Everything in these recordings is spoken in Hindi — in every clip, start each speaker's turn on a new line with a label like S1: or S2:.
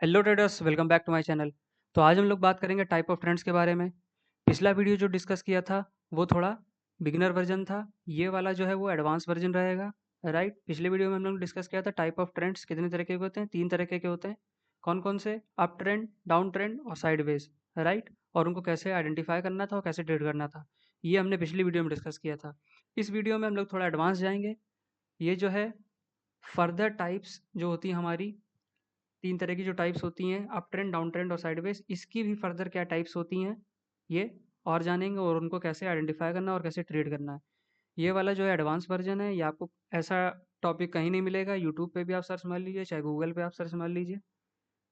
S1: Hello traders, welcome back to my channel. तो आज हम लोग बात करेंगे टाइप ऑफ ट्रेंड्स के बारे में। पिछला वीडियो जो डिस्कस किया था वो थोड़ा बिगिनर वर्जन था। ये वाला जो है वो एडवांस वर्जन रहेगा। राइट, पिछले वीडियो में हम लोग डिस्कस किया था टाइप ऑफ ट्रेंड्स कितने तरह के होते हैं। 3 तरह के होते हैं। कौन कौन से? अप ट्रेंड, डाउन ट्रेंड और साइडवेज। राइट, और उनको कैसे आइडेंटिफाई करना था और कैसे ट्रेड करना था, ये हमने पिछली वीडियो में डिस्कस किया था। इस वीडियो में हम लोग थोड़ा एडवांस जाएंगे। ये जो है फर्दर टाइप्स जो होती है हमारी, 3 तरह की जो टाइप्स होती हैं, अप ट्रेंड, डाउन ट्रेंड और साइडवेज, इसकी भी फर्दर क्या टाइप्स होती हैं ये और जानेंगे, और उनको कैसे आइडेंटिफाई करना और कैसे ट्रेड करना है। ये वाला जो है एडवांस वर्जन है। ये आपको ऐसा टॉपिक कहीं नहीं मिलेगा। यूट्यूब पे भी आप सर्च मार लीजिए, चाहे गूगल पे आप सर्च मार लीजिए।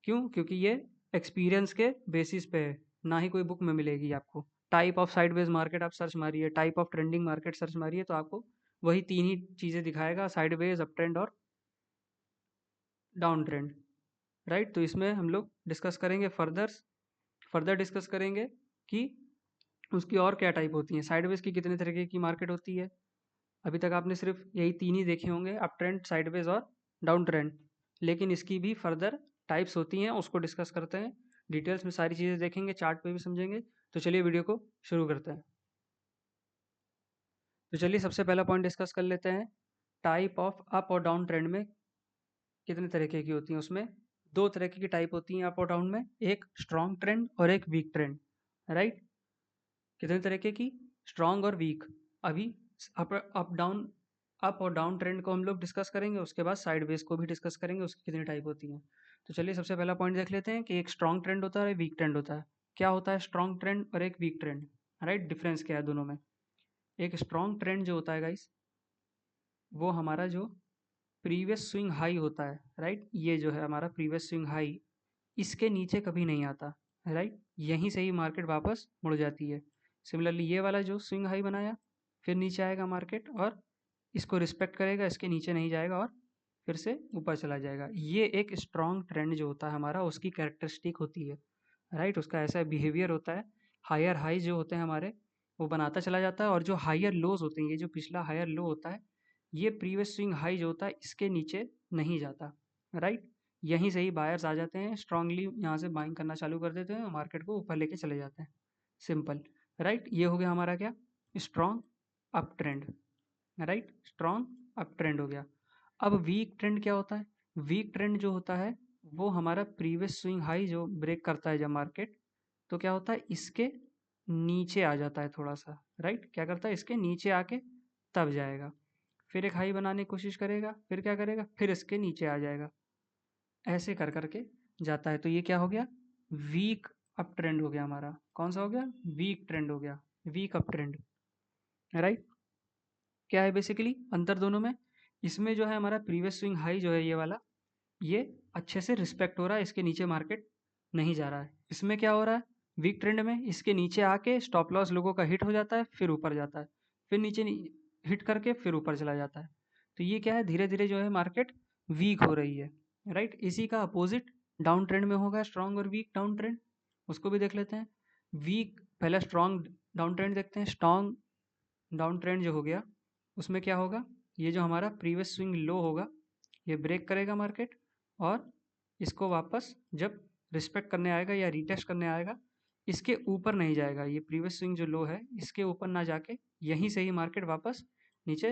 S1: क्यों? क्योंकि ये एक्सपीरियंस के बेसिस पे है, ना ही कोई बुक में मिलेगी आपको। टाइप ऑफ साइडवेज मार्केट आप सर्च मारिए, type of trending market search मारिए, तो आपको वही 3 ही चीज़ें दिखाएगा, साइडवेज, अप ट्रेंड और डाउन ट्रेंड। राइट, तो इसमें हम लोग डिस्कस करेंगे फर्दर डिस्कस करेंगे कि उसकी और क्या टाइप होती हैं, साइडवेज की कितने तरीके की मार्केट होती है। अभी तक आपने सिर्फ यही 3 ही देखे होंगे, अप ट्रेंड, साइडवेज और डाउन ट्रेंड। लेकिन इसकी भी फर्दर टाइप्स होती हैं, उसको डिस्कस करते हैं। डिटेल्स में सारी चीज़ें देखेंगे, चार्ट पे भी समझेंगे। तो चलिए वीडियो को शुरू करते हैं। तो चलिए सबसे पहला पॉइंट डिस्कस कर लेते हैं। टाइप ऑफ अप और डाउन ट्रेंड में कितने तरीके की होती हैं? उसमें 2 तरह की टाइप होती हैं अप और डाउन में, एक स्ट्रॉन्ग ट्रेंड और एक वीक ट्रेंड। राइट, कितने तरीके की? स्ट्रॉन्ग और वीक। अभी अप अप डाउन अप और डाउन ट्रेंड को हम लोग डिस्कस करेंगे, उसके बाद साइडवेज को भी डिस्कस करेंगे, उसकी कितनी टाइप होती हैं। तो चलिए सबसे पहला पॉइंट देख लेते हैं कि एक स्ट्रॉन्ग ट्रेंड होता है, एक वीक ट्रेंड होता है। क्या होता है स्ट्रॉन्ग ट्रेंड और एक वीक ट्रेंड? राइट, डिफरेंस क्या है दोनों में? एक स्ट्रॉन्ग ट्रेंड जो होता है गाइस, वो हमारा जो प्रीवियस स्विंग हाई होता है, राइट, ये जो है हमारा प्रीवियस स्विंग हाई, इसके नीचे कभी नहीं आता। राइट, यहीं से ही मार्केट वापस मुड़ जाती है। सिमिलरली ये वाला जो स्विंग हाई बनाया, फिर नीचे आएगा मार्केट और इसको रिस्पेक्ट करेगा, इसके नीचे नहीं जाएगा और फिर से ऊपर चला जाएगा। ये एक स्ट्रॉन्ग ट्रेंड जो होता है हमारा, उसकी कैरेक्टरिस्टिक होती है। राइट, उसका ऐसा बिहेवियर होता है। हायर हाई जो होते हैं हमारे, वो बनाता चला जाता है, और जो हायर लोज होते हैं, ये जो पिछला हायर लो होता है, ये प्रीवियस स्विंग हाई जो होता है इसके नीचे नहीं जाता। राइट, यहीं से ही बायर्स आ जाते हैं, स्ट्रांगली यहाँ से बाइंग करना चालू कर देते हैं और मार्केट को ऊपर लेके चले जाते हैं। सिंपल। राइट, ये हो गया हमारा क्या? Strong up trend. Right, strong up trend हो गया। अब वीक ट्रेंड क्या होता है? वीक ट्रेंड जो होता है, वो हमारा प्रीवियस स्विंग हाई जो ब्रेक करता है जब मार्केट, तो क्या होता है, इसके नीचे आ जाता है थोड़ा सा। राइट, क्या करता है, इसके नीचे आके तब जाएगा, फिर एक हाई बनाने की कोशिश करेगा, फिर क्या करेगा, फिर इसके नीचे आ जाएगा, ऐसे कर करके जाता है। तो ये क्या हो गया? वीक अप ट्रेंड हो गया हमारा। कौन सा हो गया? वीक ट्रेंड हो गया, वीक अप ट्रेंड। राइट, क्या है बेसिकली अंतर दोनों में? इसमें जो है हमारा प्रीवियस स्विंग हाई जो है ये वाला, ये अच्छे से रिस्पेक्ट हो रहा है, इसके नीचे मार्केट नहीं जा रहा है। इसमें क्या हो रहा है? वीक ट्रेंड में इसके नीचे आके स्टॉप लॉस लोगों का हिट हो जाता है, फिर ऊपर जाता है, फिर नीचे हिट करके फिर ऊपर चला जाता है। तो ये क्या है, धीरे धीरे जो है मार्केट वीक हो रही है। राइट, इसी का अपोजिट डाउन ट्रेंड में होगा, स्ट्रॉन्ग और वीक डाउन ट्रेंड। उसको भी देख लेते हैं। वीक पहले स्ट्रॉन्ग डाउन ट्रेंड देखते हैं। स्ट्रॉन्ग डाउन ट्रेंड जो हो गया, उसमें क्या होगा, ये जो हमारा प्रीवियस स्विंग लो होगा, ये ब्रेक करेगा मार्केट, और इसको वापस जब रिस्पेक्ट करने आएगा या रीटेस्ट करने आएगा, इसके ऊपर नहीं जाएगा। ये प्रीवियस स्विंग जो लो है, इसके ऊपर ना जाके यहीं से ही मार्केट वापस नीचे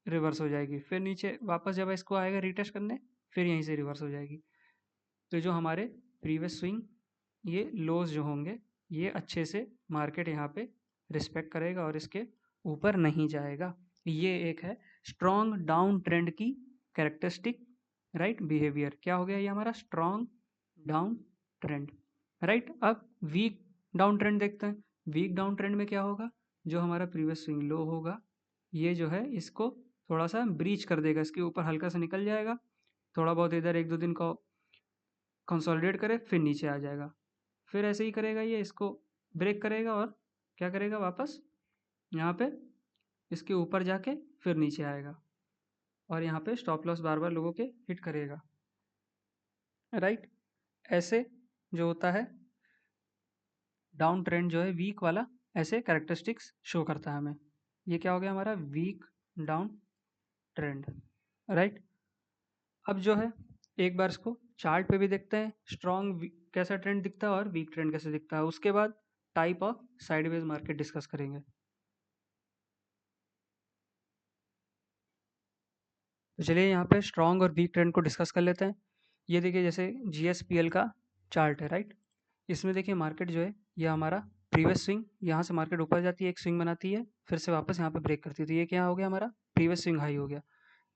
S1: रिवर्स हो जाएगी, फिर नीचे वापस जब इसको आएगा रीटेस्ट करने, फिर यहीं से रिवर्स हो जाएगी। तो जो हमारे प्रीवियस स्विंग ये लोज जो होंगे, ये अच्छे से मार्केट यहाँ पे रिस्पेक्ट करेगा और इसके ऊपर नहीं जाएगा। ये एक है स्ट्रॉन्ग डाउन ट्रेंड की कैरेक्टरिस्टिक। राइट, बिहेवियर क्या हो गया ये हमारा स्ट्रॉन्ग डाउन ट्रेंड। राइट, अब वीक डाउन ट्रेंड देखते हैं। वीक डाउन ट्रेंड में क्या होगा, जो हमारा प्रीवियस स्विंग लो होगा, ये जो है इसको थोड़ा सा ब्रीच कर देगा, इसके ऊपर हल्का सा निकल जाएगा, थोड़ा बहुत इधर 1-2 दिन को कंसोलिडेट करे, फिर नीचे आ जाएगा, फिर ऐसे ही करेगा, ये इसको ब्रेक करेगा और क्या करेगा, वापस यहाँ पे इसके ऊपर जाके फिर नीचे आएगा, और यहाँ पे स्टॉप लॉस बार बार लोगों के हिट करेगा। राइट, ऐसे जो होता है डाउन ट्रेंड जो है वीक वाला, ऐसे कैरेक्टरिस्टिक्स शो करता है हमें। ये क्या हो गया हमारा वीक डाउन ट्रेंड। राइट, अब जो है एक बार इसको चार्ट पे भी देखते हैं स्ट्रॉन्ग कैसा ट्रेंड दिखता है और वीक ट्रेंड कैसे दिखता है। उसके बाद type of sideways market discuss करेंगे। तो चलिए यहाँ पे स्ट्रॉन्ग और वीक ट्रेंड को डिस्कस कर लेते हैं। ये देखिए जैसे जीएसपीएल का चार्ट है, राइट। इसमें देखिए मार्केट जो है ये हमारा प्रीवियस स्विंग, यहाँ से मार्केट ऊपर जाती है, एक स्विंग बनाती है, फिर से वापस यहाँ पे ब्रेक करती है। तो ये क्या हो गया, हमारा प्रीवियस स्विंग हाई हो गया।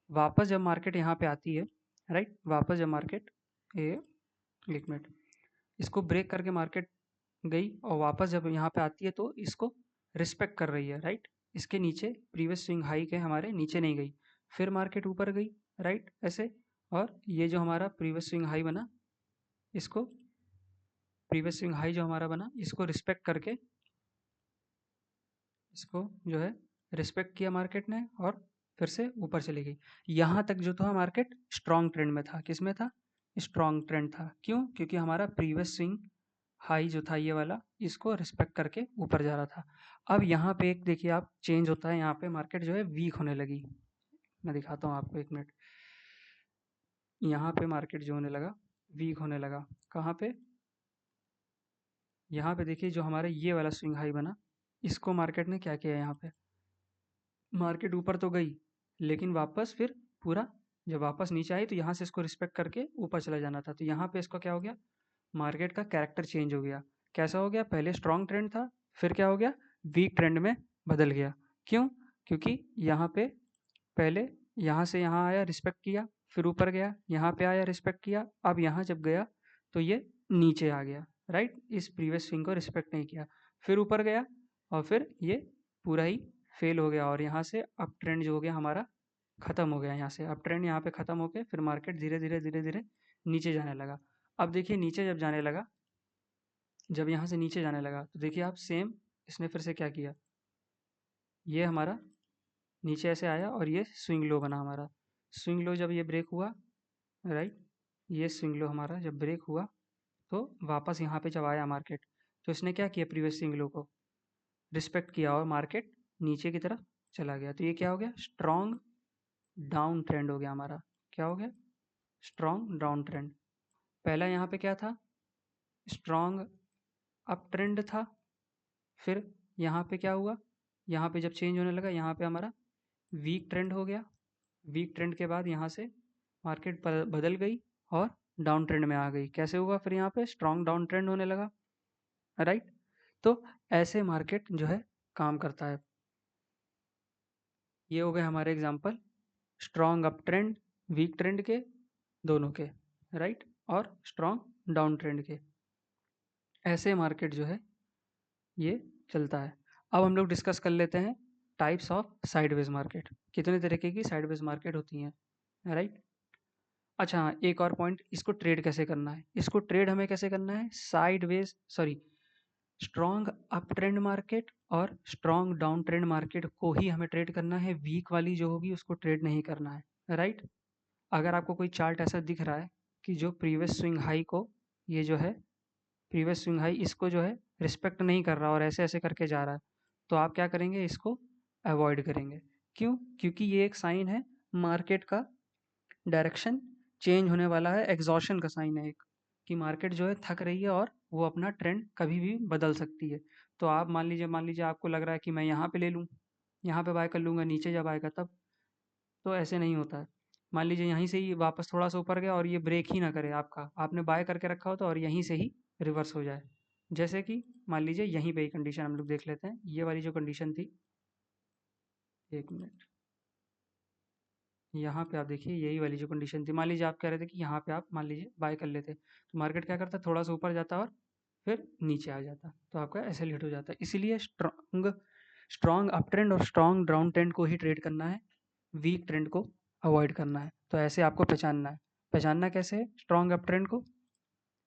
S1: वापस जब मार्केट यहाँ पे आती है, राइट, वापस जब मार्केट ये एक मिनट इसको ब्रेक करके मार्केट गई और वापस जब यहाँ पे आती है तो इसको रिस्पेक्ट कर रही है, राइट। इसके नीचे प्रीवियस स्विंग हाई के हमारे नीचे नहीं गई, फिर मार्केट ऊपर गई, राइट, ऐसे। और ये जो हमारा प्रीवियस स्विंग हाई बना, इसको प्रीवियस स्विंग हाई जो हमारा बना इसको रिस्पेक्ट करके इसको जो है रिस्पेक्ट किया मार्केट ने और फिर से ऊपर चली गई। यहाँ तक जो था मार्केट स्ट्रॉन्ग ट्रेंड में था। किस में था, स्ट्रॉन्ग ट्रेंड था। क्यों, क्योंकि हमारा प्रीवियस स्विंग हाई जो था ये वाला, इसको रिस्पेक्ट करके ऊपर जा रहा था। अब यहाँ पे एक देखिए आप चेंज होता है, यहाँ पे मार्केट जो है वीक होने लगी। मैं दिखाता हूँ आपको, एक मिनट। यहाँ पे मार्केट जो होने लगा, वीक होने लगा। कहाँ पे, यहाँ पे देखिए जो हमारा ये वाला स्विंग हाई बना, इसको मार्केट ने क्या किया, यहाँ पे मार्केट ऊपर तो गई लेकिन वापस फिर पूरा जब वापस नीचे आई तो यहाँ से इसको रिस्पेक्ट करके ऊपर चला जाना था। तो यहाँ पे इसको क्या हो गया, मार्केट का कैरेक्टर चेंज हो गया। कैसा हो गया, पहले स्ट्रॉन्ग ट्रेंड था, फिर क्या हो गया, वीक ट्रेंड में बदल गया। क्यों, क्योंकि यहाँ पे पहले यहाँ से यहाँ आया, रिस्पेक्ट किया, फिर ऊपर गया, यहाँ पे आया, रिस्पेक्ट किया, अब यहाँ जब गया तो ये नीचे आ गया, राइट। इस प्रीवियस स्विंग को रिस्पेक्ट नहीं किया, फिर ऊपर गया और फिर ये पूरा ही फेल हो गया और यहाँ से अप ट्रेंड जो हो गया हमारा खत्म हो गया। यहाँ से अप ट्रेंड यहाँ पे खत्म हो गया, फिर मार्केट धीरे धीरे धीरे धीरे नीचे जाने लगा। अब देखिए नीचे जब जाने लगा, जब यहाँ से नीचे जाने लगा तो देखिए आप सेम इसने फिर से क्या किया, ये हमारा नीचे ऐसे आया और ये स्विंग लो बना हमारा। स्विंग लो जब ये ब्रेक हुआ, राइट, ये स्विंग लो हमारा जब ब्रेक हुआ तो वापस यहाँ पे जब आया मार्केट तो इसने क्या किया, प्रीवियस स्विंग लो को रिस्पेक्ट किया और मार्केट नीचे की तरफ चला गया। तो ये क्या हो गया, स्ट्रॉन्ग डाउन ट्रेंड हो गया हमारा। क्या हो गया, स्ट्रॉन्ग डाउन ट्रेंड। पहला यहाँ पे क्या था, स्ट्रॉन्ग अप ट्रेंड था, फिर यहाँ पे क्या हुआ, यहाँ पे जब चेंज होने लगा यहाँ पे हमारा वीक ट्रेंड हो गया। वीक ट्रेंड के बाद यहाँ से मार्केट बदल गई और डाउन ट्रेंड में आ गई। कैसे हुआ, फिर यहाँ पे स्ट्रॉन्ग डाउन ट्रेंड होने लगा, राइट। तो ऐसे मार्केट जो है काम करता है। ये हो गए हमारे example strong up trend, weak trend के दोनों के, राइट, और स्ट्रॉन्ग डाउन ट्रेंड के। ऐसे मार्केट जो है ये चलता है। अब हम लोग डिस्कस कर लेते हैं टाइप्स ऑफ साइडवेज मार्केट। कितने तरीके की साइडवेज मार्केट होती हैं, राइट। अच्छा हाँ, एक और पॉइंट, इसको ट्रेड कैसे करना है। इसको ट्रेड हमें कैसे करना है, sideways sorry strong up trend market और स्ट्रॉन्ग डाउन ट्रेंड मार्केट को ही हमें ट्रेड करना है। वीक वाली जो होगी उसको ट्रेड नहीं करना है, राइट। अगर आपको कोई चार्ट ऐसा दिख रहा है कि जो प्रीवियस स्विंग हाई को, ये जो है प्रीवियस स्विंग हाई इसको जो है रिस्पेक्ट नहीं कर रहा और ऐसे ऐसे करके जा रहा है, तो आप क्या करेंगे, इसको अवॉइड करेंगे। क्यों, क्योंकि ये एक साइन है मार्केट का डायरेक्शन चेंज होने वाला है, एग्जॉशन का साइन है एक, कि मार्केट जो है थक रही है और वो अपना ट्रेंड कभी भी बदल सकती है। तो आप मान लीजिए आपको लग रहा है कि मैं यहाँ पे ले लूँ, यहाँ पे बाय कर लूँगा, नीचे जब आएगा तब, तो ऐसे नहीं होता है। मान लीजिए यहीं से ही वापस थोड़ा सा ऊपर गया और ये ब्रेक ही ना करे आपका, आपने बाय करके रखा हो तो, और यहीं से ही रिवर्स हो जाए। जैसे कि मान लीजिए यहीं पे ही कंडीशन हम लोग देख लेते हैं, ये वाली जो कंडीशन थी, एक मिनट, यहाँ पे आप देखिए यही वाली जो कंडीशन थी, मान लीजिए आप कह रहे थे कि यहाँ पे आप मान लीजिए बाय कर लेते, तो मार्केट क्या करता, थोड़ा सा ऊपर जाता और फिर नीचे आ जाता, तो आपका ऐसे लेट हो जाता है। इसीलिए स्ट्रॉन्ग स्ट्रॉन्ग अप ट्रेंड और स्ट्रॉन्ग डाउन ट्रेंड को ही ट्रेड करना है, वीक ट्रेंड को अवॉइड करना है। तो ऐसे आपको पहचानना है। पहचानना कैसे है स्ट्रॉन्ग अप ट्रेंड को,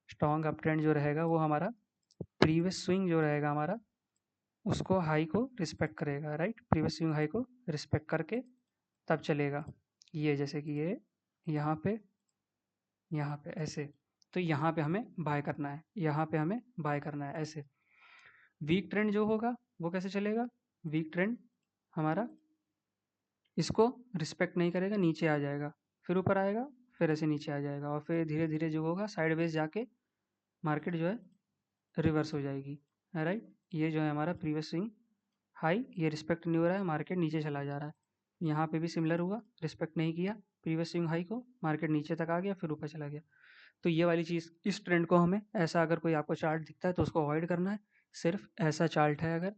S1: स्ट्रॉन्ग अप ट्रेंड जो रहेगा वो हमारा प्रीवियस स्विंग जो रहेगा हमारा, उसको हाई को रिस्पेक्ट करेगा, राइट। प्रीवियस स्विंग हाई को रिस्पेक्ट करके तब चलेगा। ये जैसे कि ये यहाँ पे ऐसे, तो यहाँ पे हमें बाय करना है, यहाँ पे हमें बाय करना है ऐसे। वीक ट्रेंड जो होगा वो कैसे चलेगा, वीक ट्रेंड हमारा इसको रिस्पेक्ट नहीं करेगा, नीचे आ जाएगा, फिर ऊपर आएगा, फिर ऐसे नीचे आ जाएगा और फिर धीरे धीरे जो होगा साइडवेज जाके मार्केट जो है रिवर्स हो जाएगी, राइट। ये जो है हमारा प्रीवियस स्विंग हाई, ये रिस्पेक्ट नहीं हो रहा है, मार्केट नीचे चला जा रहा है। यहाँ पे भी सिमिलर हुआ, रिस्पेक्ट नहीं किया प्रीवियस स्विंग हाई को, मार्केट नीचे तक आ गया फिर ऊपर चला गया। तो ये वाली चीज़, इस ट्रेंड को हमें ऐसा, अगर कोई आपको चार्ट दिखता है तो उसको अवॉइड करना है। सिर्फ ऐसा चार्ट है अगर,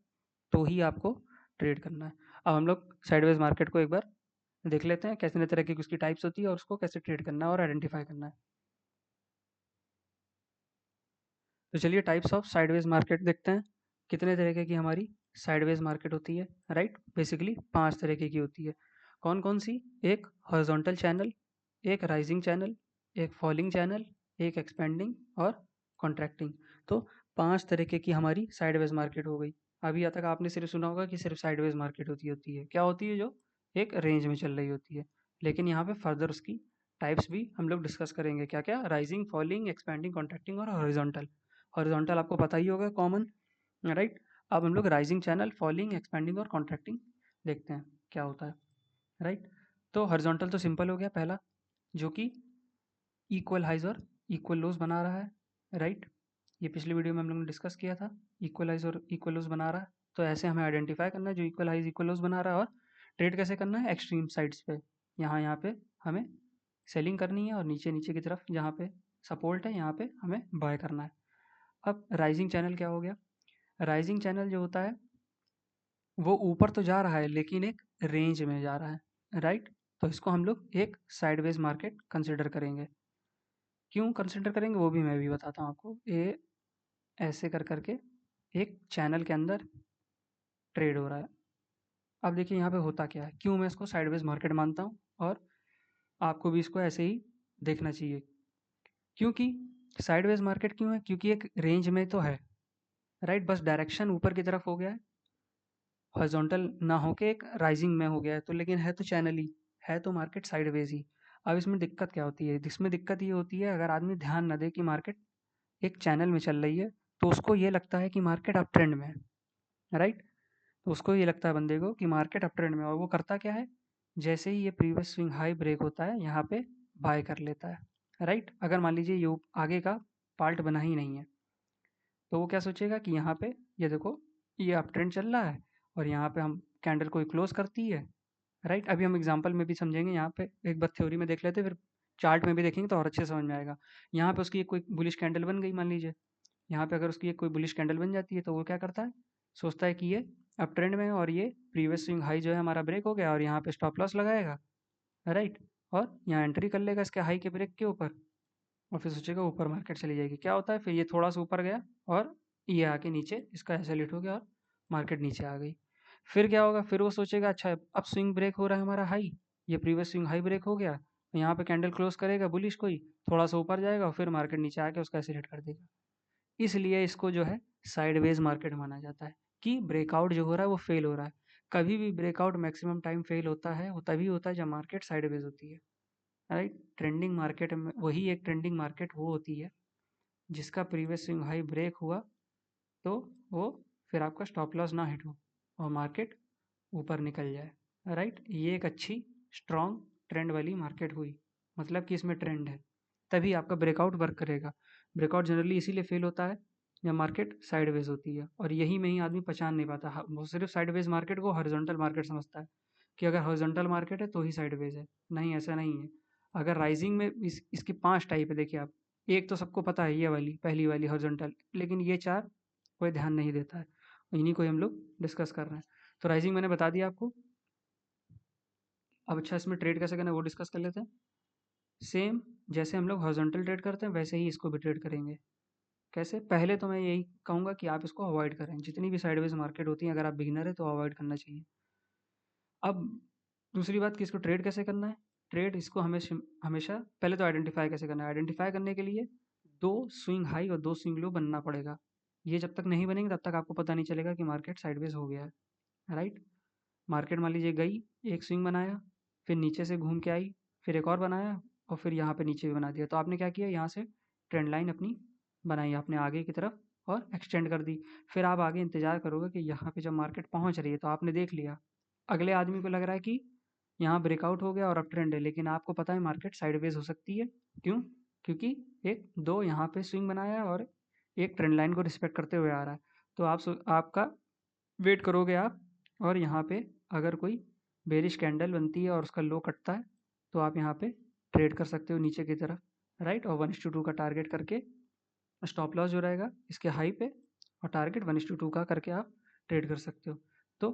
S1: तो ही आपको ट्रेड करना है। अब हम लोग साइडवेज मार्केट को एक बार देख लेते हैं, कितने तरह की उसकी टाइप्स होती है और उसको कैसे ट्रेड करना है और आइडेंटिफाई करना है। तो चलिए टाइप्स ऑफ साइडवेज मार्केट देखते हैं। कितने तरीके की हमारी साइडवेज मार्केट होती है, राइट। बेसिकली 5 तरीके की होती है। कौन कौन सी? एक हॉरिजॉन्टल चैनल, एक राइजिंग चैनल, एक फॉलिंग चैनल, एक एक्सपेंडिंग और कॉन्ट्रैक्टिंग। तो 5 तरीके की हमारी साइडवेज मार्केट हो गई। अभी तक आपने सिर्फ सुना होगा कि सिर्फ साइडवेज मार्केट होती है। क्या होती है? जो एक रेंज में चल रही होती है। लेकिन यहाँ पे फर्दर उसकी टाइप्स भी हम लोग डिस्कस करेंगे। क्या क्या? राइजिंग, फॉलिंग, एक्सपेंडिंग, कॉन्ट्रैक्टिंग और हॉरिजॉन्टल। हॉरिजॉन्टल आपको पता ही होगा, कॉमन, राइट। अब हम लोग राइजिंग चैनल, फॉलिंग, एक्सपेंडिंग और कॉन्ट्रैक्टिंग देखते हैं क्या होता है, राइट। तो हॉरिजॉन्टल तो सिंपल हो गया पहला, जो कि इक्वल हाइज और इक्वल लोज बना रहा है, राइट। ये पिछली वीडियो में हम लोग ने डिस्कस किया था, इक्वल हाइज और इक्वल लोज बना रहा है। तो ऐसे हमें आइडेंटिफाई करना है जो इक्वल हाइज इक्वल लोज बना रहा है, और ट्रेड कैसे करना है? एक्सट्रीम साइड्स पे, यहाँ पे हमें सेलिंग करनी है और नीचे नीचे की तरफ जहाँ पे सपोर्ट है यहाँ पे हमें बाय करना है। अब राइजिंग चैनल क्या हो गया? राइजिंग चैनल जो होता है वो ऊपर तो जा रहा है लेकिन एक रेंज में जा रहा है, राइट। तो इसको हम लोग एक साइडवेज मार्केट कंसिडर करेंगे। क्यों कंसिडर करेंगे वो भी मैं भी बताता हूँ आपको। ये ऐसे कर करके एक चैनल के अंदर ट्रेड हो रहा है। अब देखिए यहाँ पे होता क्या है, क्यों मैं इसको साइडवेज मार्केट मानता हूँ, और आपको भी इसको ऐसे ही देखना चाहिए। क्योंकि साइडवेज मार्केट क्यों है? क्योंकि एक रेंज में तो है, राइट, बस डायरेक्शन ऊपर की तरफ हो गया है, हॉरिजॉन्टल ना होके एक राइजिंग में हो गया है। तो लेकिन है तो चैनल ही, है तो मार्केट साइडवेज ही। अब इसमें दिक्कत क्या होती है? इसमें दिक्कत ये होती है, अगर आदमी ध्यान ना दे कि मार्केट एक चैनल में चल रही है, तो उसको ये लगता है कि मार्केट अप ट्रेंड में है, राइट। तो उसको ये लगता है बंदे को कि मार्केट अप ट्रेंड में है, और वो करता क्या है? जैसे ही ये प्रीवियस स्विंग हाई ब्रेक होता है यहाँ पे बाय कर लेता है, राइट। अगर मान लीजिए ये आगे का पार्ट बना ही नहीं है, तो वो क्या सोचेगा कि यहाँ पे ये देखो, ये अप ट्रेंड चल रहा है और यहाँ पे हम कैंडल कोई क्लोज करती है, राइट। अभी हम एग्जांपल में भी समझेंगे, यहाँ पे एक बार थ्योरी में देख लेते हैं, फिर चार्ट में भी देखेंगे तो और अच्छे से समझ में आएगा। यहाँ पे उसकी एक कोई बुलिश कैंडल बन गई मान लीजिए, यहाँ पे अगर उसकी एक कोई बुलिश कैंडल बन जाती है तो वो क्या करता है? सोचता है कि ये अप ट्रेंड में है और ये प्रीवियस स्विंग हाई जो है हमारा ब्रेक हो गया, और यहाँ पे स्टॉप लॉस लगाएगा, राइट। और यहाँ एंट्री कर लेगा इसके हाई के ब्रेक के ऊपर, और फिर सोचेगा ऊपर मार्केट चली जाएगी। क्या होता है फिर? ये थोड़ा सा ऊपर गया और ये आके नीचे इसका ऐसे लिट हो गया और मार्केट नीचे आ गई। फिर क्या होगा? फिर वो सोचेगा अच्छा अब स्विंग ब्रेक हो रहा है हमारा हाई, ये प्रीवियस स्विंग हाई ब्रेक हो गया, यहाँ पे कैंडल क्लोज करेगा बुलिश कोई, थोड़ा सा ऊपर जाएगा और फिर मार्केट नीचे आके उसका ऐसे हिट कर देगा। इसलिए इसको जो है साइडवेज मार्केट माना जाता है, कि ब्रेकआउट जो हो रहा है वो फेल हो रहा है। कभी भी ब्रेकआउट मैक्सिमम टाइम फेल होता है, वो तभी होता है जब मार्केट साइडवेज होती है, राइट। ट्रेंडिंग मार्केट में वही एक ट्रेंडिंग मार्केट वो होती है जिसका प्रीवियस स्विंग हाई ब्रेक हुआ, तो वो फिर आपका स्टॉप लॉस ना हिट हो और मार्केट ऊपर निकल जाए, राइट। ये एक अच्छी स्ट्रॉन्ग ट्रेंड वाली मार्केट हुई, मतलब कि इसमें ट्रेंड है, तभी आपका ब्रेकआउट वर्क करेगा। ब्रेकआउट जनरली इसीलिए फेल होता है जब मार्केट साइडवेज होती है, और यही में ही आदमी पहचान नहीं पाता। वो सिर्फ साइडवेज मार्केट को हॉरिजॉन्टल मार्केट समझता है, कि अगर हॉरिजॉन्टल मार्केट है तो ही साइडवेज है। नहीं, ऐसा नहीं है। अगर राइजिंग में इसकी 5 टाइप है, देखिए आप, एक तो सबको पता है ये वाली पहली वाली हॉरिजॉन्टल, लेकिन ये 4 कोई ध्यान नहीं देता है, इन्हीं को हम लोग डिस्कस कर रहे हैं। तो राइजिंग मैंने बता दिया आपको। अब अच्छा, इसमें ट्रेड कैसे करना है वो डिस्कस कर लेते हैं। सेम जैसे हम लोग हॉरिजॉन्टल ट्रेड करते हैं वैसे ही इसको भी ट्रेड करेंगे। कैसे? पहले तो मैं यही कहूँगा कि आप इसको अवॉइड करें, जितनी भी साइडवेज मार्केट होती है अगर आप बिगिनर है तो अवॉइड करना चाहिए। अब दूसरी बात कि इसको ट्रेड कैसे करना है। ट्रेड इसको हमेशा हमेशा पहले तो आइडेंटिफाई कैसे करना है। आइडेंटिफाई करने के लिए 2 स्विंग हाई और 2 स्विंग लो बनना पड़ेगा। ये जब तक नहीं बनेंगे तब तक आपको पता नहीं चलेगा कि मार्केट साइडवेज हो गया है, राइट। मार्केट मान लीजिए गई, एक स्विंग बनाया, फिर नीचे से घूम के आई, फिर एक और बनाया, और फिर यहाँ पे नीचे भी बना दिया। तो आपने क्या किया? यहाँ से ट्रेंड लाइन अपनी बनाई आपने आगे की तरफ और एक्सटेंड कर दी। फिर आप आगे इंतजार करोगे कि यहाँ पे जब मार्केट पहुँच रही है तो आपने देख लिया, अगले आदमी को लग रहा है कि यहाँ ब्रेकआउट हो गया और अप ट्रेंड है, लेकिन आपको पता है मार्केट साइडवेज हो सकती है। क्यों? क्योंकि एक दो यहाँ पे स्विंग बनाया है और एक ट्रेंड लाइन को रिस्पेक्ट करते हुए आ रहा है। तो आपका वेट करोगे आप, और यहाँ पे अगर कोई बेरिश कैंडल बनती है और उसका लो कटता है तो आप यहाँ पे ट्रेड कर सकते हो नीचे की तरफ, राइट। और 1:2 का टारगेट करके स्टॉप लॉस जो रहेगा इसके हाई पे और टारगेट 1:2 का करके आप ट्रेड कर सकते हो। तो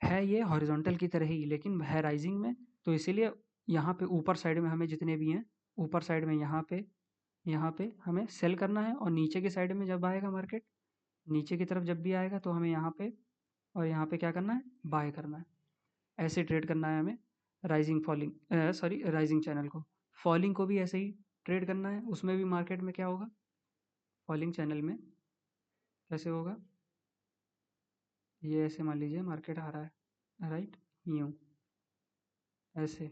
S1: है ये हॉरिजॉन्टल की तरह ही, लेकिन है राइजिंग में, तो इसीलिए यहाँ पे ऊपर साइड में हमें जितने भी हैं, ऊपर साइड में यहाँ पे हमें सेल करना है, और नीचे की साइड में जब आएगा मार्केट, नीचे की तरफ जब भी आएगा तो हमें यहाँ पे और यहाँ पे क्या करना है, बाय करना है। ऐसे ट्रेड करना है हमें राइजिंग चैनल को। फॉलिंग को भी ऐसे ही ट्रेड करना है, उसमें भी मार्केट में क्या होगा, फॉलिंग चैनल में कैसे होगा, ये ऐसे मान लीजिए मार्केट आ रहा है, राइट, यूँ ऐसे,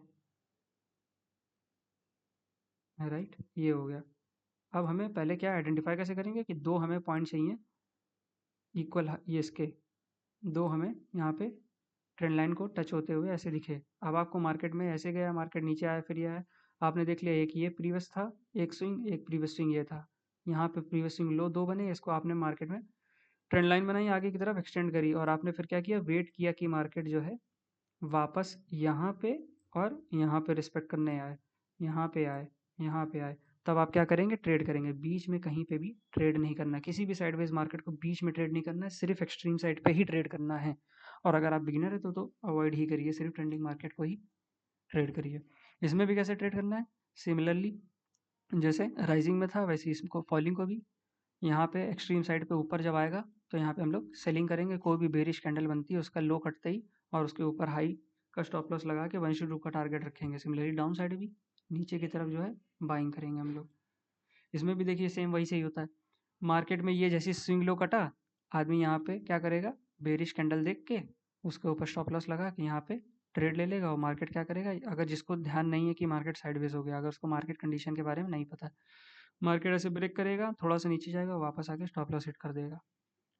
S1: राइट, ये हो गया। अब हमें पहले क्या आइडेंटिफाई कैसे करेंगे कि दो हमें पॉइंट चाहिए इक्वल, ये इसके दो हमें यहाँ पे ट्रेंड लाइन को टच होते हुए ऐसे दिखे। अब आपको मार्केट में ऐसे गया, मार्केट नीचे आया फिर ये आया, आपने देख लिया एक ये प्रीवियस था, एक प्रीवियस स्विंग ये था, यहाँ पे प्रीवियस स्विंग लो दो बने, इसको आपने मार्केट में ट्रेंड लाइन बनाई, आगे की तरफ एक्सटेंड करी, और आपने फिर क्या किया, वेट किया कि मार्केट जो है वापस यहाँ पे और यहाँ पे रिस्पेक्ट करने आए, यहाँ पे आए, यहाँ पे आए, तब आप क्या करेंगे, ट्रेड करेंगे। बीच में कहीं पे भी ट्रेड नहीं करना, किसी भी साइडवेज मार्केट को बीच में ट्रेड नहीं करना है, सिर्फ एक्सट्रीम साइड पे ही ट्रेड करना है। और अगर आप बिगिनर है तो अवॉइड ही करिए, सिर्फ ट्रेंडिंग मार्केट को ही ट्रेड करिए। इसमें भी कैसे ट्रेड करना है, सिमिलरली जैसे राइजिंग में था वैसे इसको फॉलिंग को भी, यहाँ पे एक्सट्रीम साइड पे ऊपर जब आएगा तो यहाँ पे हम लोग सेलिंग करेंगे, कोई भी बेरिश कैंडल बनती है उसका लो कटते ही और उसके ऊपर हाई का स्टॉप लॉस लगा के 1:2 का टारगेट रखेंगे। सिमिलरली डाउन साइड भी नीचे की तरफ जो है बाइंग करेंगे हम लोग। इसमें भी देखिए सेम वही सही होता है। मार्केट में ये जैसी स्विंग लो कटा, आदमी यहाँ पे क्या करेगा, बेरिश कैंडल देख के उसके ऊपर स्टॉप लॉस लगा के यहाँ पे ट्रेड ले लेगा, और मार्केट क्या करेगा, अगर जिसको ध्यान नहीं है कि मार्केट साइडवेज हो गया, अगर उसको मार्केट कंडीशन के बारे में नहीं पता, मार्केट ऐसे ब्रेक करेगा, थोड़ा सा नीचे जाएगा, वापस आके स्टॉप लॉस हिट कर देगा।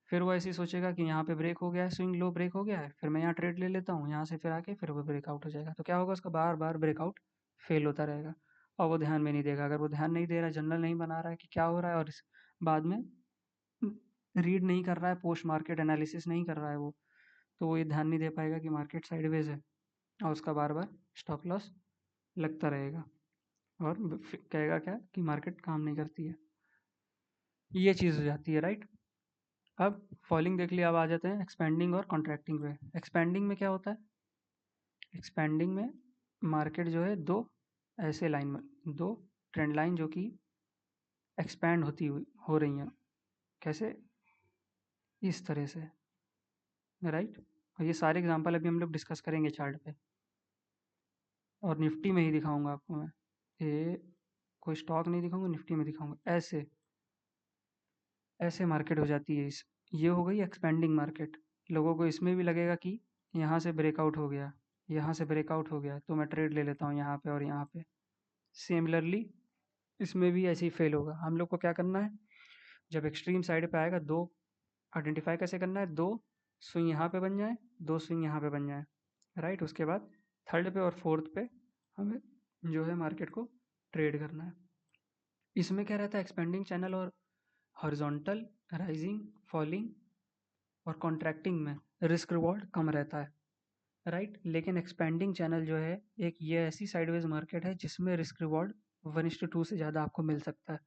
S1: फिर वो ऐसे ही सोचेगा कि यहाँ पे ब्रेक हो गया है, स्विंग लो ब्रेक हो गया है, फिर मैं यहाँ ट्रेड ले लेता हूँ, यहाँ से फिर आके फिर वो ब्रेकआउट हो जाएगा। तो क्या होगा, उसका बार बार ब्रेकआउट फेल होता रहेगा और वो ध्यान में नहीं देगा। अगर वो ध्यान नहीं दे रहा है, जनरल नहीं बना रहा है कि क्या हो रहा है, और बाद में रीड नहीं कर रहा है, पोस्ट मार्केट एनालिसिस नहीं कर रहा है वो, तो वो ये ध्यान नहीं दे पाएगा कि मार्केट साइडवेज है, और उसका बार बार स्टॉप लॉस लगता रहेगा और कहेगा क्या कि मार्केट काम नहीं करती है। ये चीज़ हो जाती है, राइट। अब फॉलिंग देख लिया, अब आ जाते हैं एक्सपेंडिंग और कॉन्ट्रैक्टिंग पे। एक्सपेंडिंग में क्या होता है, एक्सपेंडिंग में मार्केट जो है दो ऐसे लाइन में, दो ट्रेंड लाइन जो कि एक्सपैंड होती हुई हो रही हैं, कैसे, इस तरह से, राइट। और ये सारे एग्जांपल अभी हम लोग डिस्कस करेंगे चार्ट पे, और निफ्टी में ही दिखाऊंगा आपको मैं, ये कोई स्टॉक नहीं दिखाऊंगा, निफ्टी में दिखाऊंगा। ऐसे ऐसे मार्केट हो जाती है इस, ये हो गई एक्सपेंडिंग मार्केट। लोगों को इसमें भी लगेगा कि यहाँ से ब्रेकआउट हो गया, यहाँ से ब्रेकआउट हो गया, तो मैं ट्रेड ले लेता हूँ यहाँ पे और यहाँ पे। सिमिलरली इसमें भी ऐसे ही फेल होगा। हम लोग को क्या करना है, जब एक्सट्रीम साइड पे आएगा, दो आइडेंटिफाई कैसे करना है, दो स्विंग यहाँ पे बन जाए, दो स्विंग यहाँ पे बन जाए, राइट। उसके बाद थर्ड पे और फोर्थ पे हमें जो है मार्केट को ट्रेड करना है। इसमें क्या रहता है, एक्सपेंडिंग चैनल और हॉरिजॉन्टल, राइजिंग, फॉलिंग और कॉन्ट्रैक्टिंग में रिस्क रिवॉर्ड कम रहता है, राइट। लेकिन एक्सपेंडिंग चैनल जो है एक ये ऐसी साइडवेज मार्केट है जिसमें रिस्क रिवॉर्ड 1:2 से ज़्यादा आपको मिल सकता है।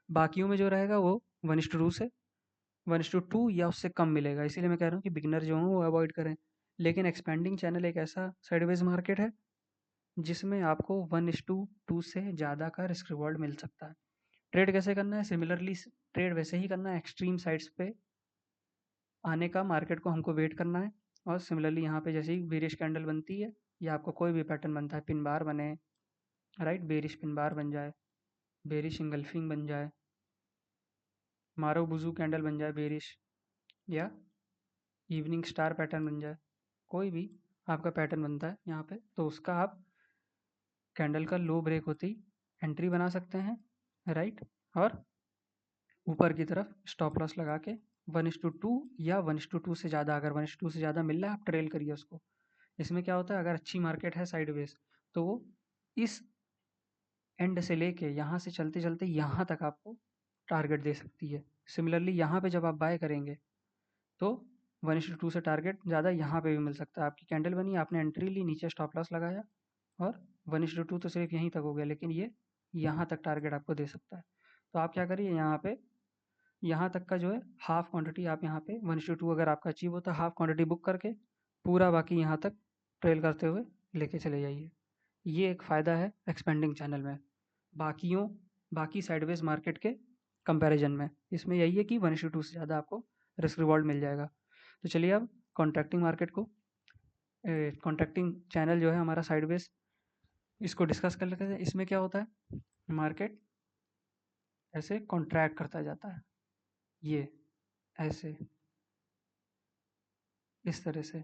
S1: बाकियों में जो रहेगा वो 1:2 से 1:2 या उससे कम मिलेगा, इसीलिए मैं कह रहा हूँ कि बिगिनर जो हों वो अवॉइड करें। लेकिन एक्सपेंडिंग चैनल एक ऐसा साइडवेज मार्केट है जिसमें आपको 1:2 से ज़्यादा का रिस्क रिवॉर्ड मिल सकता है। ट्रेड कैसे करना है, सिमिलरली ट्रेड वैसे ही करना है, एक्सट्रीम साइड्स पे आने का मार्केट को हमको वेट करना है। और सिमिलरली यहाँ पे जैसे ही बेरिश कैंडल बनती है या आपको कोई भी पैटर्न बनता है, पिन बार बने, राइट, बेरिश पिन बार बन जाए, बेरिश इंगल्फिंग बन जाए, मारो बुजू कैंडल बन जाए बेरिश, या इवनिंग स्टार पैटर्न बन जाए, कोई भी आपका पैटर्न बनता है यहाँ पे, तो उसका आप कैंडल का लो ब्रेक होते ही एंट्री बना सकते हैं, राइट। और ऊपर की तरफ स्टॉप लॉस लगा के 1:2 या 1:2 से ज़्यादा, अगर 1:2 से ज़्यादा मिल रहा है आप ट्रेल करिए उसको। इसमें क्या होता है, अगर अच्छी मार्केट है साइडवेज तो वो इस एंड से लेके यहाँ से चलते-चलते यहाँ तक आपको टारगेट दे सकती है। सिमिलरली यहाँ पे जब आप बाय करेंगे तो 1:2 से टारगेट ज़्यादा यहाँ पे भी मिल सकता है। आपकी कैंडल बनी, आपने एंट्री ली, नीचे स्टॉप लॉस लगाया और 1:2 तो सिर्फ यहीं तक हो गया, लेकिन ये यहाँ तक टारगेट आपको दे सकता है। तो आप क्या करिए, यहाँ पे यहाँ तक का जो है हाफ क्वांटिटी आप यहाँ पे 1:2 अगर आपका अचीव होता है, हाफ क्वांटिटी बुक करके पूरा बाकी यहाँ तक ट्रेल करते हुए लेके चले जाइए। ये एक फ़ायदा है एक्सपेंडिंग चैनल में बाकियों बाकी साइडवेज मार्केट के कंपैरिजन में। इसमें यही है कि 1:2 से ज़्यादा आपको रिस्क रिवॉर्ड मिल जाएगा। तो चलिए अब कॉन्ट्रैक्टिंग मार्केट को कॉन्ट्रैक्टिंग चैनल जो है हमारा साइडवेज, इसको डिस्कस कर लेते हैं। इसमें क्या होता है, मार्केट ऐसे कॉन्ट्रैक्ट करता जाता है, ये ऐसे इस तरह से,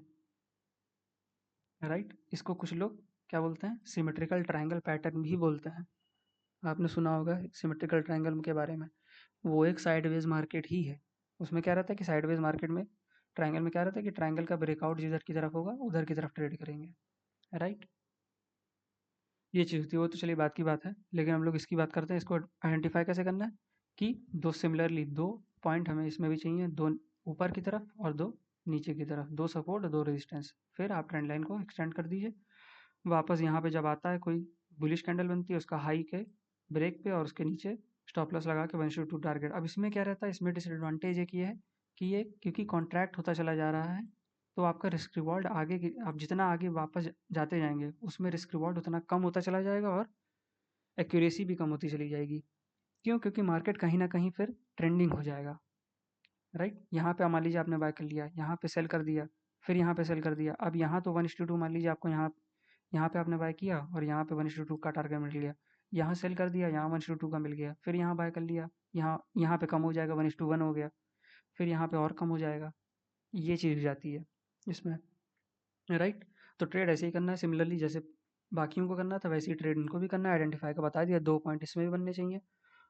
S1: राइट। इसको कुछ लोग क्या बोलते हैं, सिमेट्रिकल ट्रायंगल पैटर्न भी बोलते हैं। आपने सुना होगा सिमेट्रिकल ट्रायंगल के बारे में। वो एक साइडवेज मार्केट ही है। उसमें क्या रहता है कि साइडवेज मार्केट में ट्रायंगल में क्या रहता है कि ट्रायंगल का ब्रेकआउट जिधर की तरफ होगा उधर की तरफ ट्रेड करेंगे, राइट। ये चीज़ होती है, वो तो चलिए बात की बात है, लेकिन हम लोग इसकी बात करते हैं। इसको आइडेंटिफाई कैसे करना है कि दो पॉइंट हमें इसमें भी चाहिए, दो ऊपर की तरफ और दो नीचे की तरफ, दो सपोर्ट और दो रेजिस्टेंस। फिर आप ट्रेंड लाइन को एक्सटेंड कर दीजिए। वापस यहाँ पे जब आता है कोई बुलिश कैंडल बनती है उसका हाई के ब्रेक पे और उसके नीचे स्टॉप लॉस लगा के 1:2 टारगेट। अब इसमें क्या रहता है, इसमें डिसएडवांटेज एक ये है कि ये क्योंकि कॉन्ट्रैक्ट होता चला जा रहा है तो आपका रिस्क रिवॉर्ड आगे की आप जितना आगे वापस जाते जाएंगे उसमें रिस्क रिवॉर्ड उतना कम होता चला जाएगा और एक्यूरेसी भी कम होती चली जाएगी। क्यों? क्योंकि मार्केट कहीं ना कहीं फिर ट्रेंडिंग हो जाएगा, राइट। यहाँ पे मान लीजिए आपने बाय कर लिया, यहाँ पे सेल कर दिया, फिर यहाँ पे सेल कर दिया। अब यहाँ तो 1:2 मान लीजिए आपको यहाँ यहाँ पे आपने बाय किया और यहाँ पे 1:2 का टारगेट मिल गया। यहाँ सेल कर दिया, यहाँ 1:2 का मिल गया, फिर यहाँ बाय कर लिया, यहाँ यहाँ पे कम हो जाएगा, 1:1 हो गया, फिर यहाँ पे और कम हो जाएगा। ये चीज़ हो जाती है इसमें, राइट। तो ट्रेड ऐसे ही करना है, सिमिलरली जैसे बाकियों को करना था वैसे ही ट्रेड इनको भी करना है। आइडेंटिफाई का बता दिया, 2 पॉइंट इसमें भी बनने चाहिए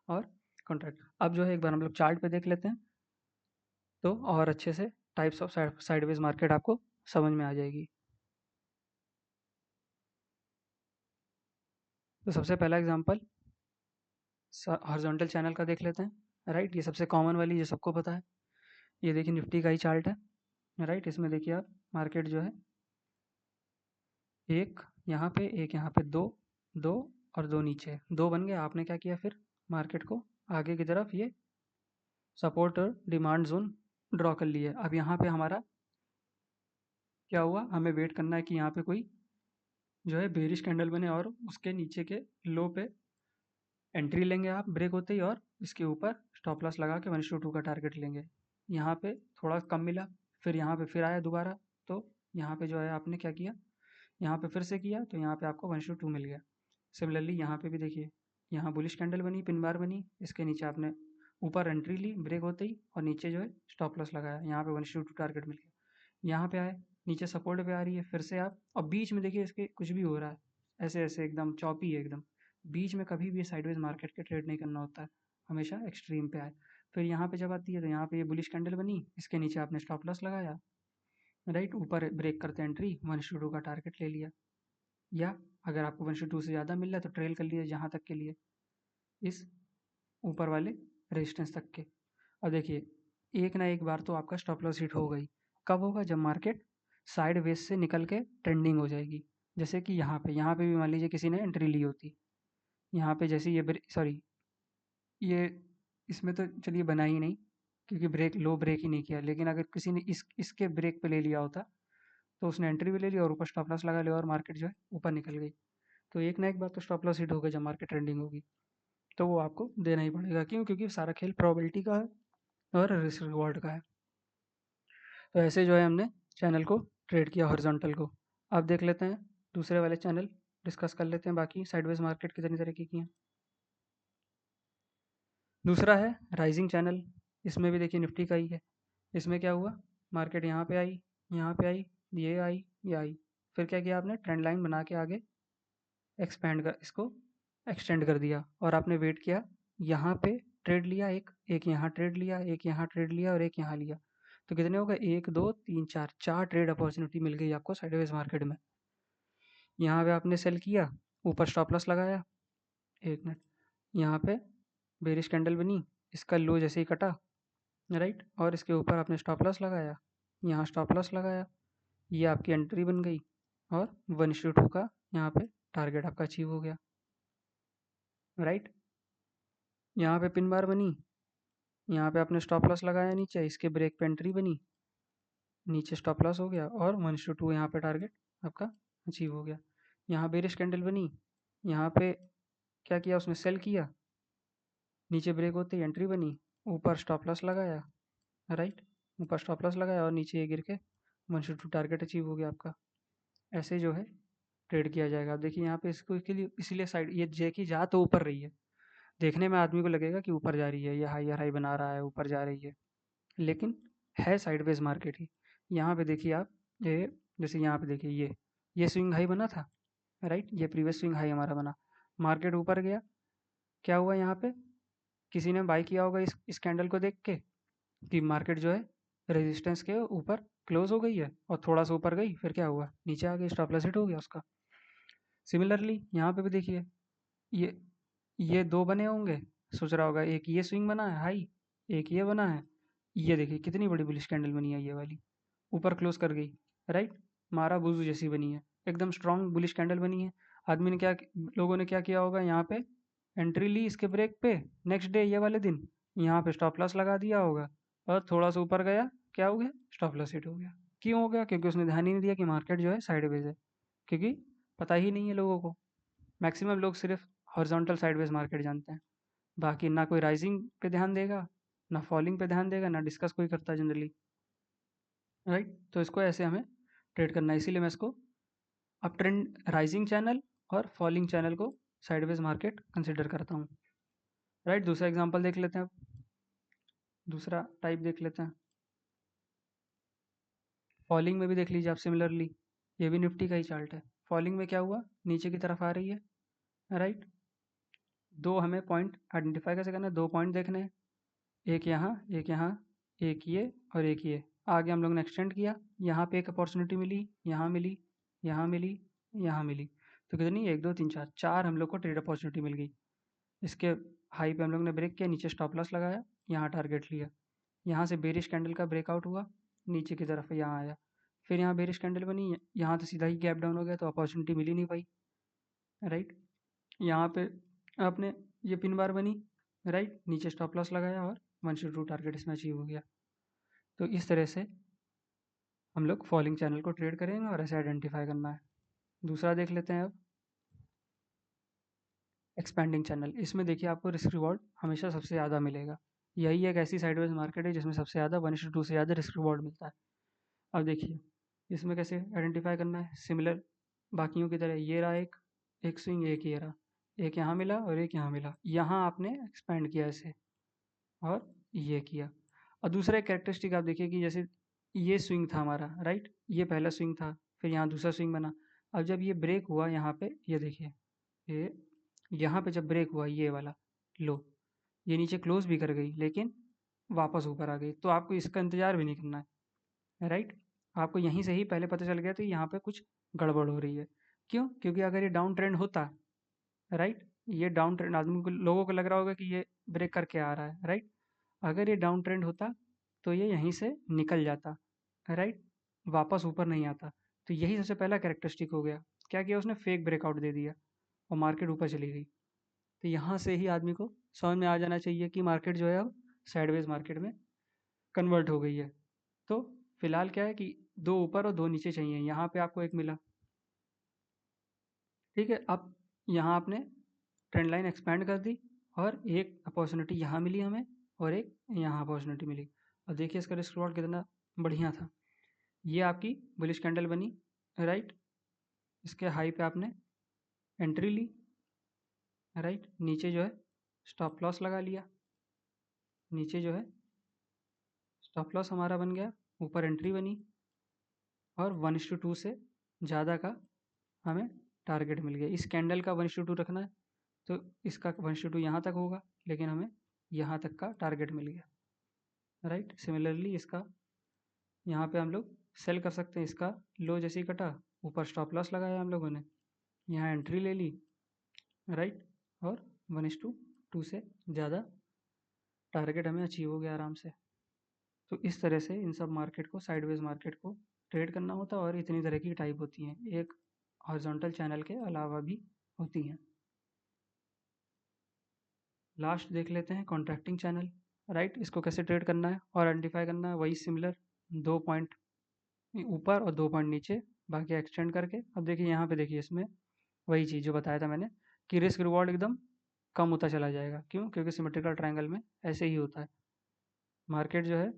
S1: और कॉन्ट्रैक्ट। अब जो है एक बार हम लोग चार्ट पे देख लेते हैं तो और अच्छे से टाइप्स ऑफ साइडवेज मार्केट आपको समझ में आ जाएगी। तो सबसे पहला एग्जांपल हॉरिजॉन्टल चैनल का देख लेते हैं, राइट। ये सबसे कॉमन वाली जो सबको पता है। ये देखिए निफ्टी का ही चार्ट है, राइट। इसमें देखिए आप मार्केट जो है एक एक यहाँ पे दो, दो और दो नीचे, दो बन गए। आपने क्या किया फिर मार्केट को आगे की तरफ ये सपोर्ट और डिमांड जोन ड्रॉ कर लिए। अब यहाँ पे हमारा क्या हुआ, हमें वेट करना है कि यहाँ पे कोई जो है बेरिश कैंडल बने और उसके नीचे के लो पे एंट्री लेंगे आप ब्रेक होते ही, और इसके ऊपर स्टॉप लॉस लगा के 1:2 का टारगेट लेंगे। यहाँ पे थोड़ा कम मिला, फिर यहाँ पे फिर आया दोबारा, तो यहाँ पे जो है आपने क्या किया, यहाँ पे फिर से किया तो यहाँ पे आपको 1:2 मिल गया। सिमिलरली यहाँ पे भी देखिए, यहाँ बुलिश कैंडल बनी, पिन बार बनी, इसके नीचे आपने ऊपर एंट्री ली ब्रेक होते ही और नीचे जो है स्टॉप लॉस लगाया, यहाँ पे 1:2 टारगेट मिल गया। यहाँ पे आए, नीचे सपोर्ट पे आ रही है, फिर से आप, और बीच में देखिए इसके कुछ भी हो रहा है, ऐसे ऐसे एकदम चौपी है एकदम। बीच में कभी भी साइडवेज मार्केट के ट्रेड नहीं करना होता है, हमेशा एक्सट्रीम पे आए। फिर यहाँ पे जब आती है तो यहाँ पे ये बुलिश कैंडल बनी, इसके नीचे आपने स्टॉप लॉस लगाया, राइट। ऊपर ब्रेक करते एंट्री 1:2 का टारगेट ले लिया, या अगर आपको 1:2 से ज़्यादा मिल रहा है तो ट्रेल कर लिया जहाँ तक के लिए, इस ऊपर वाले रेजिस्टेंस तक के। और देखिए एक ना एक बार तो आपका स्टॉप लॉस हिट होगा ही। कब होगा? जब मार्केट साइड वेज से निकल के ट्रेंडिंग हो जाएगी। जैसे कि यहाँ पे भी मान लीजिए किसी ने एंट्री ली होती, यहाँ पे जैसे ये सॉरी, ये इसमें तो चलिए बना ही नहीं क्योंकि ब्रेक लो ब्रेक ही नहीं किया, लेकिन अगर किसी ने इसके ब्रेक पे ले लिया होता तो उसने एंट्री भी ले लिया और ऊपर स्टॉप लॉस लगा लिया और मार्केट जो है ऊपर निकल गई। तो एक ना एक बार तो स्टॉप लॉस हिट होगा जब मार्केट ट्रेंडिंग होगी, तो वो आपको देना ही पड़ेगा। क्यों? क्योंकि सारा खेल प्रोबेबिलिटी का है और रिस्क रिवॉर्ड का है। तो ऐसे जो है हमने चैनल को ट्रेड किया हॉरिजॉन्टल को। अब देख लेते हैं दूसरे वाले चैनल, डिस्कस कर लेते हैं बाकी साइडवेज मार्केट कितनी तरीके की हैं। दूसरा है राइजिंग चैनल, इसमें भी देखिए निफ्टी का ही है। इसमें क्या हुआ, मार्केट यहाँ पे आई, यहाँ पे आई, ये आई, फिर क्या किया आपने, ट्रेंड लाइन बना के आगे एक्सपेंड कर इसको एक्सटेंड कर दिया और आपने वेट किया, यहाँ पे ट्रेड लिया, एक एक यहाँ ट्रेड लिया, एक यहाँ ट्रेड लिया और एक यहाँ लिया। तो कितने हो गए, 1 2 3 4, 4 ट्रेड अपॉर्चुनिटी मिल गई आपको साइडवेज मार्केट में। यहाँ पे आपने सेल किया, ऊपर स्टॉप लॉस लगाया, 1 मिनट, यहाँ पे बेरिश कैंडल बनी, इसका लो जैसे ही कटा, राइट, और इसके ऊपर आपने स्टॉप लॉस लगाया, यहाँ स्टॉप लॉस लगाया, ये आपकी एंट्री बन गई, और 1:2 का यहाँ पे टारगेट आपका अचीव हो गया, राइट। यहाँ पे पिन बार बनी, यहाँ पे आपने स्टॉप लॉस लगाया नीचे, इसके ब्रेक पे एंट्री बनी, नीचे स्टॉप लॉस हो गया, और 1:2 यहाँ पे टारगेट आपका अचीव हो गया। यहाँ बेरिश कैंडल बनी, यहाँ पे क्या किया उसने, सेल किया, नीचे ब्रेक होते ही एंट्री बनी, ऊपर स्टॉप लॉस लगाया, राइट, ऊपर स्टॉप लॉस लगाया, और नीचे ये गिर के 1:2 टारगेट अचीव हो गया आपका। ऐसे जो है ट्रेड किया जाएगा। आप देखिए यहाँ पे इसको इसके लिए इसीलिए साइड ये जे की जा तो ऊपर रही है, देखने में आदमी को लगेगा कि ऊपर जा रही है, ये हाई हाई बना रहा है, ऊपर जा रही है, लेकिन है साइडवेज मार्केट ही। यहाँ पे देखिए आप, ये जैसे यहाँ पे देखिए ये स्विंग हाई बना था, राइट, ये प्रीवियस स्विंग हाई हमारा बना, मार्केट ऊपर गया, क्या हुआ यहाँ पे, किसी ने बाई किया होगा इस कैंडल को देख के कि मार्केट जो है रेजिस्टेंस के ऊपर क्लोज हो गई है, और थोड़ा सा ऊपर गई, फिर क्या हुआ, नीचे आ गई, स्टॉप लॉस हिट हो गया उसका। सिमिलरली यहाँ पे भी देखिए, ये ये दो बने होंगे, सोच रहा होगा एक ये स्विंग बना है हाई, एक ये बना है, ये देखिए कितनी बड़ी बुलिश कैंडल बनी है ये वाली, ऊपर क्लोज कर गई, राइट, मारा बुजू जैसी बनी है, एकदम स्ट्रॉन्ग बुलिश कैंडल बनी है। आदमी ने क्या, लोगों ने क्या किया होगा, यहाँ पे एंट्री ली इसके ब्रेक पे, नेक्स्ट डे ये वाले दिन यहाँ पे स्टॉप लॉस लगा दिया होगा, और थोड़ा सा ऊपर गया, क्या हो गया, स्टॉप लॉस हिट हो गया। क्यों हो गया, क्योंकि उसने ध्यान ही नहीं दिया कि मार्केट जो है साइडवेज है, क्योंकि पता ही नहीं है लोगों को। मैक्सिमम लोग सिर्फ हॉरिजॉन्टल साइडवेज मार्केट जानते हैं, बाकी ना कोई राइजिंग पे ध्यान देगा, ना फॉलिंग पे ध्यान देगा, ना डिस्कस कोई करता है जनरली, राइट। तो इसको ऐसे हमें ट्रेड करना है, इसीलिए मैं इसको अप ट्रेंड राइजिंग चैनल और फॉलिंग चैनल को साइडवेज मार्केट कंसिडर करता हूँ, राइट। दूसरा एग्जांपल देख लेते हैं, अब दूसरा टाइप देख लेते हैं। फॉलिंग में भी देख लीजिए आप, सिमिलरली ये भी निफ्टी का ही चार्ट है। फॉलिंग में क्या हुआ, नीचे की तरफ आ रही है, राइट। दो हमें पॉइंट आइडेंटिफाई कैसे करना है, दो पॉइंट देखने हैं, एक यहाँ एक यहाँ, एक ये और एक ये। आगे हम लोग ने एक्सटेंड किया, यहाँ पे एक अपॉर्चुनिटी मिली, यहाँ मिली, यहाँ मिली, यहाँ मिली, तो कितनी, 1 2 3 4, 4 हम लोग को ट्रेड अपॉर्चुनिटी मिल गई। इसके हाई पे हम लोग ने ब्रेक किया, नीचे स्टॉप लॉस लगाया, यहाँ टारगेट लिया, यहाँ से बेरिश कैंडल का ब्रेकआउट हुआ, नीचे की तरफ यहाँ आया, फिर यहाँ बेरिश कैंडल बनी, यहाँ तो सीधा ही गैप डाउन हो गया, तो अपॉर्चुनिटी मिल ही नहीं पाई, राइट। यहाँ पे आपने ये पिन बार बनी, राइट, नीचे स्टॉप लॉस लगाया, और 1:2 टारगेट इसमें अचीव हो गया। तो इस तरह से हम लोग फॉलिंग चैनल को ट्रेड करेंगे, और ऐसे आइडेंटिफाई करना है। दूसरा देख लेते हैं अब, एक्सपेंडिंग चैनल। इसमें देखिए आपको रिस्क रिवॉर्ड हमेशा सबसे ज़्यादा मिलेगा, यही एक ऐसी साइडवेज मार्केट है जिसमें सबसे ज़्यादा 1:2 से ज़्यादा रिस्क रिवॉर्ड मिलता है। अब देखिए इसमें कैसे आइडेंटिफाई करना है, सिमिलर बाकियों की तरह, ये रहा एक एक स्विंग, एक ये रहा, एक यहाँ मिला और एक यहाँ मिला, यहाँ आपने एक्सपेंड किया इसे, और ये किया। और दूसरा एक कैरेक्टरिस्टिक आप देखिए कि जैसे ये स्विंग था हमारा, राइट, ये पहला स्विंग था, फिर यहाँ दूसरा स्विंग बना, अब जब ये ब्रेक हुआ यहाँ पे, ये देखिए, ये यहाँ पे जब ब्रेक हुआ ये वाला लो, ये नीचे क्लोज भी कर गई, लेकिन वापस ऊपर आ गई, तो आपको इसका इंतजार भी नहीं करना है, राइट। आपको यहीं से ही पहले पता चल गया तो यहाँ पे कुछ गड़बड़ हो रही है। क्यों, क्योंकि अगर ये डाउन ट्रेंड होता, राइट, ये डाउन ट्रेंड आदमी को, लोगों को लग रहा होगा कि ये ब्रेक करके आ रहा है, राइट, अगर ये डाउन ट्रेंड होता तो ये यहीं से निकल जाता, राइट, वापस ऊपर नहीं आता। तो यही सबसे पहला कैरेक्टरिस्टिक हो गया, क्या किया उसने, फेक ब्रेकआउट दे दिया, और मार्केट ऊपर चली गई। तो यहाँ से ही आदमी को समझ में आ जाना चाहिए कि मार्केट जो है अब साइडवेज मार्केट में कन्वर्ट हो गई है। तो फिलहाल क्या है कि दो ऊपर और दो नीचे चाहिए, यहाँ पे आपको एक मिला, ठीक है। अब यहाँ आपने ट्रेंड लाइन एक्सपेंड कर दी, और एक अपॉर्चुनिटी यहाँ मिली हमें, और एक यहाँ अपॉर्चुनिटी मिली। अब देखिए इसका रिस्क रिवॉर्ड कितना बढ़िया था, ये आपकी बुलिश कैंडल बनी, राइट, इसके हाई पे आपने एंट्री ली, राइट, नीचे जो है स्टॉप लॉस लगा लिया, नीचे जो है स्टॉप लॉस हमारा बन गया, ऊपर एंट्री बनी, और 1:2 से ज़्यादा का हमें टारगेट मिल गया। इस कैंडल का 1:2 रखना है, तो इसका 1:2 यहाँ तक होगा, लेकिन हमें यहाँ तक का टारगेट मिल गया, राइट। सिमिलरली इसका यहाँ पे हम लोग सेल कर सकते हैं। इसका लो जैसे ही कटा, ऊपर स्टॉप लॉस लगाया हम लोगों ने, यहाँ एंट्री ले ली, राइट, और 1:2 से ज़्यादा टारगेट हमें अचीव हो गया आराम से। तो इस तरह से इन सब मार्केट को, साइडवेज मार्केट को ट्रेड करना होता है, और इतनी तरह की टाइप होती हैं, एक हॉरिजॉन्टल चैनल के अलावा भी होती हैं। लास्ट देख लेते हैं कॉन्ट्रैक्टिंग चैनल, राइट। इसको कैसे ट्रेड करना है और आइडेंटिफाई करना है, वही सिमिलर, 2 पॉइंट ऊपर और 2 पॉइंट नीचे, बाकी एक्सटेंड करके। अब देखिए यहाँ पे, देखिए इसमें वही चीज़ जो बताया था मैंने कि रिस्क रिवॉर्ड एकदम कम होता चला जाएगा। क्यों? क्योंकि सिमेट्रिकल ट्रायंगल में ऐसे ही होता है। मार्केट जो है,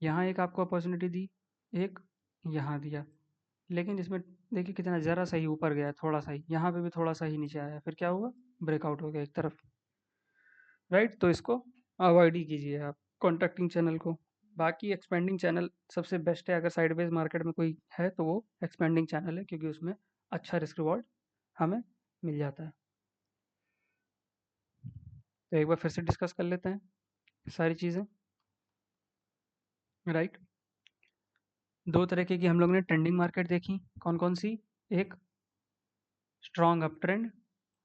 S1: यहाँ एक आपको अपॉर्चुनिटी दी, एक यहाँ दिया, लेकिन इसमें देखिए कितना ज़रा सा ही ऊपर गया, थोड़ा सा ही, यहाँ पे भी थोड़ा सा ही नीचे आया, फिर क्या हुआ, ब्रेकआउट हो गया एक तरफ, राइट। तो इसको अवॉइड ही कीजिए आप, कॉन्ट्रैक्टिंग चैनल को। बाकी एक्सपेंडिंग चैनल सबसे बेस्ट है, अगर साइडवेज मार्केट में कोई है तो वो एक्सपेंडिंग चैनल है, क्योंकि उसमें अच्छा रिस्क रिवॉर्ड हमें मिल जाता है। तो एक बार फिर से डिस्कस कर लेते हैं सारी चीज़ें, राइट। दो तरीके की हम लोग ने ट्रेंडिंग मार्केट देखी, कौन कौन सी, एक स्ट्रॉन्ग अप ट्रेंड,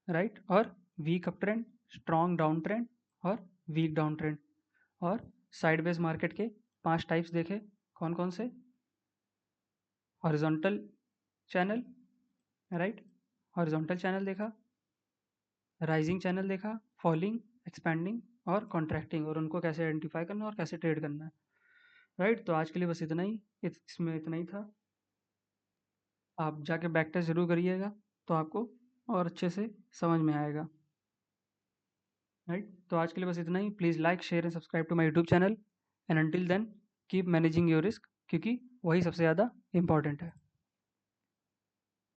S1: राइट, और weak up trend, strong down trend और वीक डाउन ट्रेंड। और साइडवेज मार्केट के 5 टाइप्स देखे, कौन कौन से, horizontal channel, right, horizontal channel देखा, राइजिंग चैनल देखा, फॉलिंग, एक्सपैंडिंग और कॉन्ट्रैक्टिंग, और उनको कैसे आइडेंटिफाई करना है और कैसे ट्रेड करना है, राइट। तो आज के लिए बस इतना ही, इसमें इतना ही था। आप जाके बैक टेस्ट ज़रूर करिएगा, तो आपको और अच्छे से समझ में आएगा, राइट। तो आज के लिए बस इतना ही। Please like, share and subscribe to my YouTube channel, and until then keep managing your risk, क्योंकि वही सबसे ज़्यादा इम्पॉर्टेंट है।